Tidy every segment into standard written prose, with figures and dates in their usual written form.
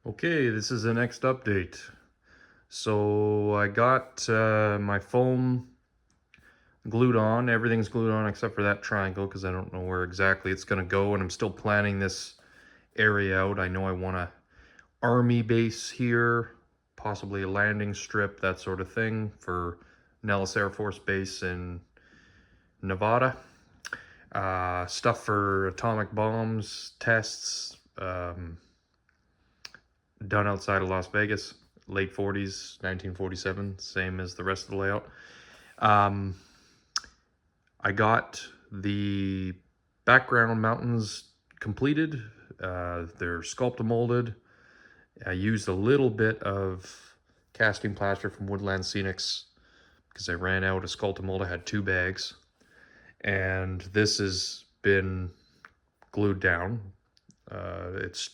Okay, this is the next update. So I got my foam glued on. Everything's glued on except for that triangle because I don't know where exactly it's going to go, and I'm still planning this area out. I know I want a army base here, possibly a landing strip, that sort of thing, for Nellis Air Force Base in Nevada. Stuff for atomic bombs tests, done outside of Las Vegas, late 40s, 1947, same as the rest of the layout. I got the background mountains completed. They're sculptamolded. I used a little bit of casting plaster from Woodland Scenics because I ran out of Sculptamold. I had 2 bags. And this has been glued down. It's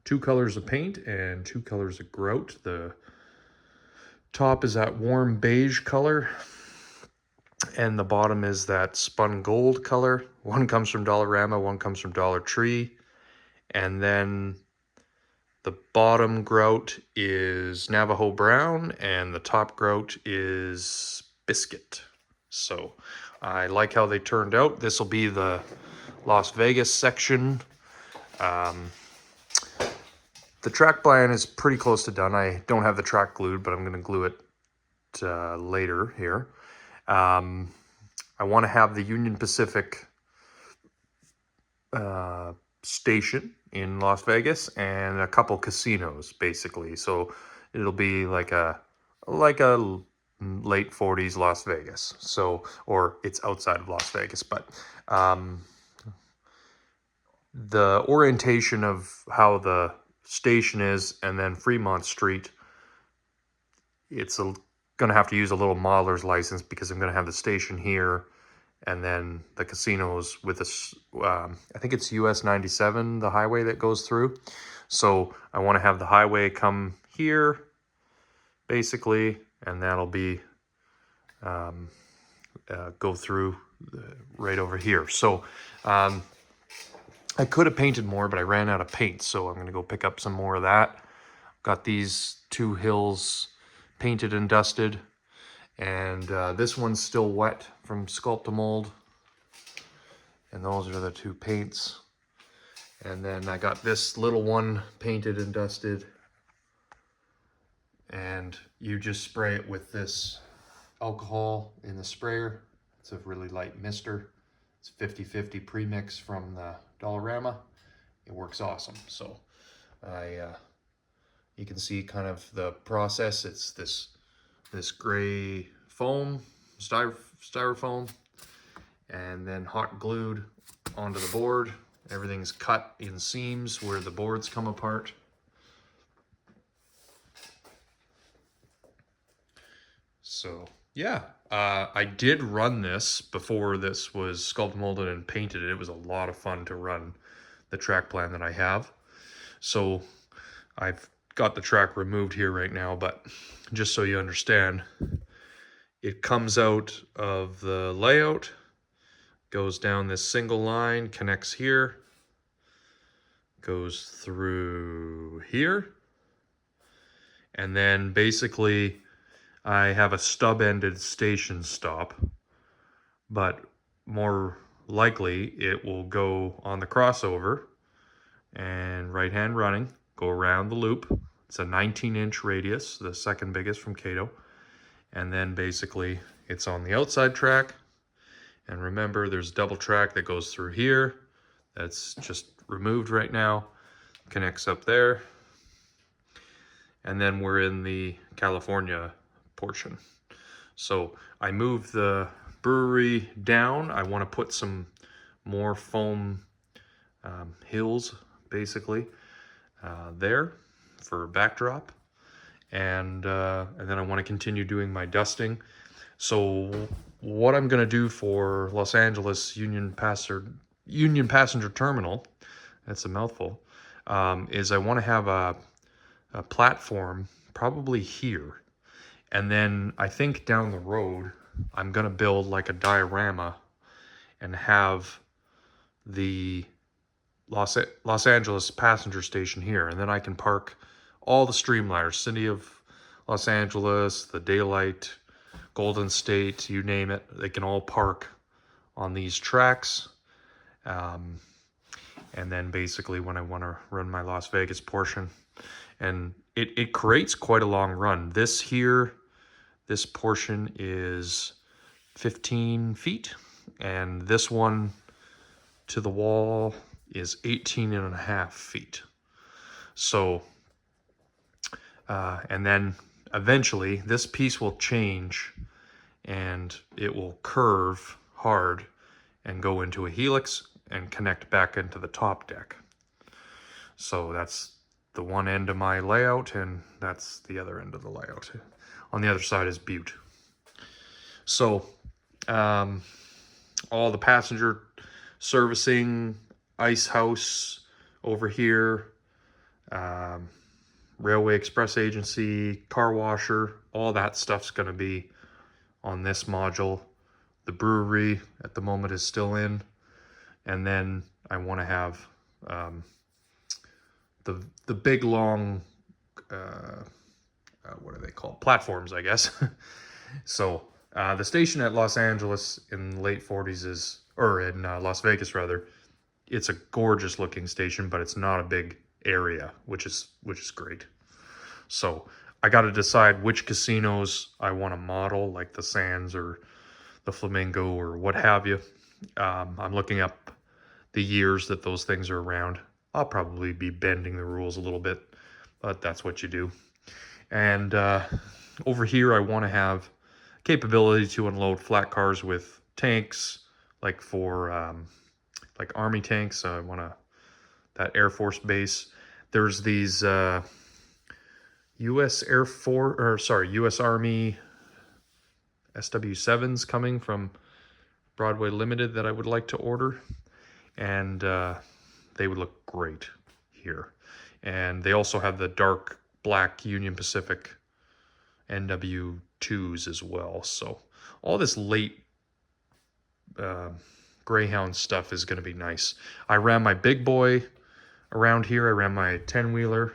2 colors of paint and 2 colors of grout. The top is that warm beige color, and the bottom is that spun gold color. One comes from Dollarama, one comes from Dollar Tree. And then the bottom grout is Navajo brown, and the top grout is biscuit. So I like how they turned out. This will be the Las Vegas section. The track plan is pretty close to done. I don't have the track glued, but I'm going to glue it later here. I want to have the Union Pacific station in Las Vegas and a couple casinos, basically. So it'll be like a late 40s Las Vegas. So, or it's outside of Las Vegas, but the orientation of how the station is, and then Fremont Street, it's going to have to use a little modeler's license because I'm going to have the station here and then the casinos with this, I think it's US 97, the highway that goes through. So I want to have the highway come here, basically, and that'll be, go through right over here. So I could have painted more, but I ran out of paint, so I'm going to go pick up some more of that. Got these 2 hills painted and dusted, and this one's still wet from Sculptamold, and those are the 2 paints. And then I got this little one painted and dusted, and you just spray it with this alcohol in the sprayer. It's a really light mister. It's 50/50 premix from the Dollarama. It works awesome. So you can see kind of the process. It's this gray foam, styrofoam, and then hot glued onto the board. Everything's cut in seams where the boards come apart. So yeah, I did run this before this was sculpt molded and painted. It was a lot of fun to run the track plan that I have. So I've got the track removed here right now, but just so you understand, it comes out of the layout, goes down this single line, connects here, goes through here, and then basically I have a stub-ended station stop, but more likely it will go on the crossover and right-hand running, go around the loop. It's a 19-inch radius, the second biggest from Kato. And then basically it's on the outside track. And remember, there's a double track that goes through here. That's just removed right now. Connects up there. And then we're in the California portion. So I moved the brewery down. I want to put some more foam hills, basically, there for a backdrop. And then I want to continue doing my dusting. So what I'm going to do for Los Angeles Union Passenger Terminal, that's a mouthful, is I want to have a platform probably here. And then I think down the road, I'm going to build like a diorama and have the Los Angeles passenger station here. And then I can park all the Streamliners, City of Los Angeles, the Daylight, Golden State, you name it, they can all park on these tracks. And then basically when I want to run my Las Vegas portion, and it creates quite a long run. This portion is 15 feet, and this one to the wall is 18.5 feet. So, and then eventually this piece will change and it will curve hard and go into a helix and connect back into the top deck. So that's the one end of my layout, and that's the other end of the layout. On the other side is Butte. So all the passenger servicing, ice house over here, Railway Express Agency, car washer, all that stuff's going to be on this module. The brewery at the moment is still in. And then I want to have the big long, what are they called? Platforms, I guess. So the station at Los Angeles in the late 40s is, or in Las Vegas rather, it's a gorgeous looking station, but it's not a big area, which is great. So I got to decide which casinos I want to model, like the Sands or the Flamingo or what have you. I'm looking up the years that those things are around. I'll probably be bending the rules a little bit, but that's what you do. And over here, I want to have capability to unload flat cars with tanks, like for like Army tanks. I want that Air Force base. There's these U.S. Army SW7s coming from Broadway Limited that I would like to order, and they would look great here. And they also have the dark black Union Pacific NW2s as well. So all this late Greyhound stuff is going to be nice. I ran my big boy around here. I ran my 10-wheeler.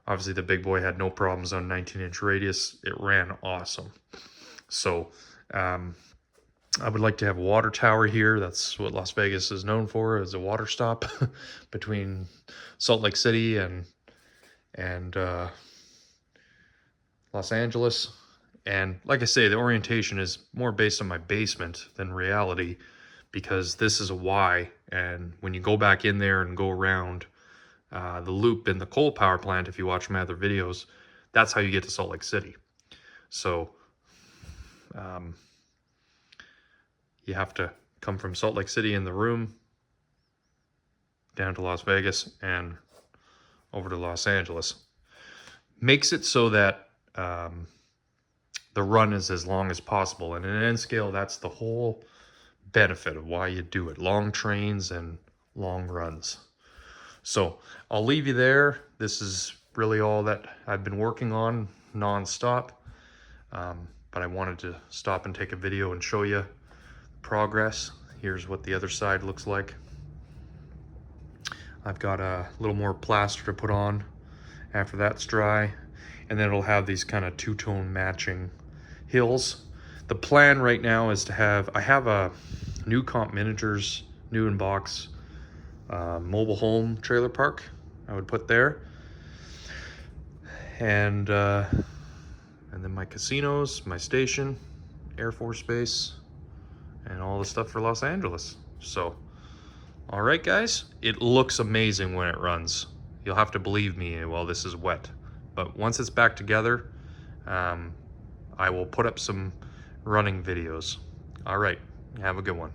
Obviously the big boy had no problems on 19-inch radius. It ran awesome. So I would like to have a water tower here. That's what Las Vegas is known for, as a water stop between Salt Lake City and Los Angeles. And like I say, the orientation is more based on my basement than reality, because this is a Y, and when you go back in there and go around the loop in the coal power plant, if you watch my other videos, that's how you get to Salt Lake City. So you have to come from Salt Lake City in the room down to Las Vegas and over to Los Angeles. Makes it so that the run is as long as possible. And in N scale, that's the whole benefit of why you do it. Long trains and long runs. So I'll leave you there. This is really all that I've been working on nonstop. But I wanted to stop and take a video and show you progress. Here's what the other side looks like. I've got a little more plaster to put on after that's dry, and then it'll have these kind of two-tone matching hills. The plan right now is to have, I have a new Comp Miniatures, new in box mobile home trailer park I would put there, and then my casinos, my station, Air Force Base, and all the stuff for Los Angeles. So, all right, guys, it looks amazing when it runs. You'll have to believe me while this is wet. But once it's back together, I will put up some running videos. All right, have a good one.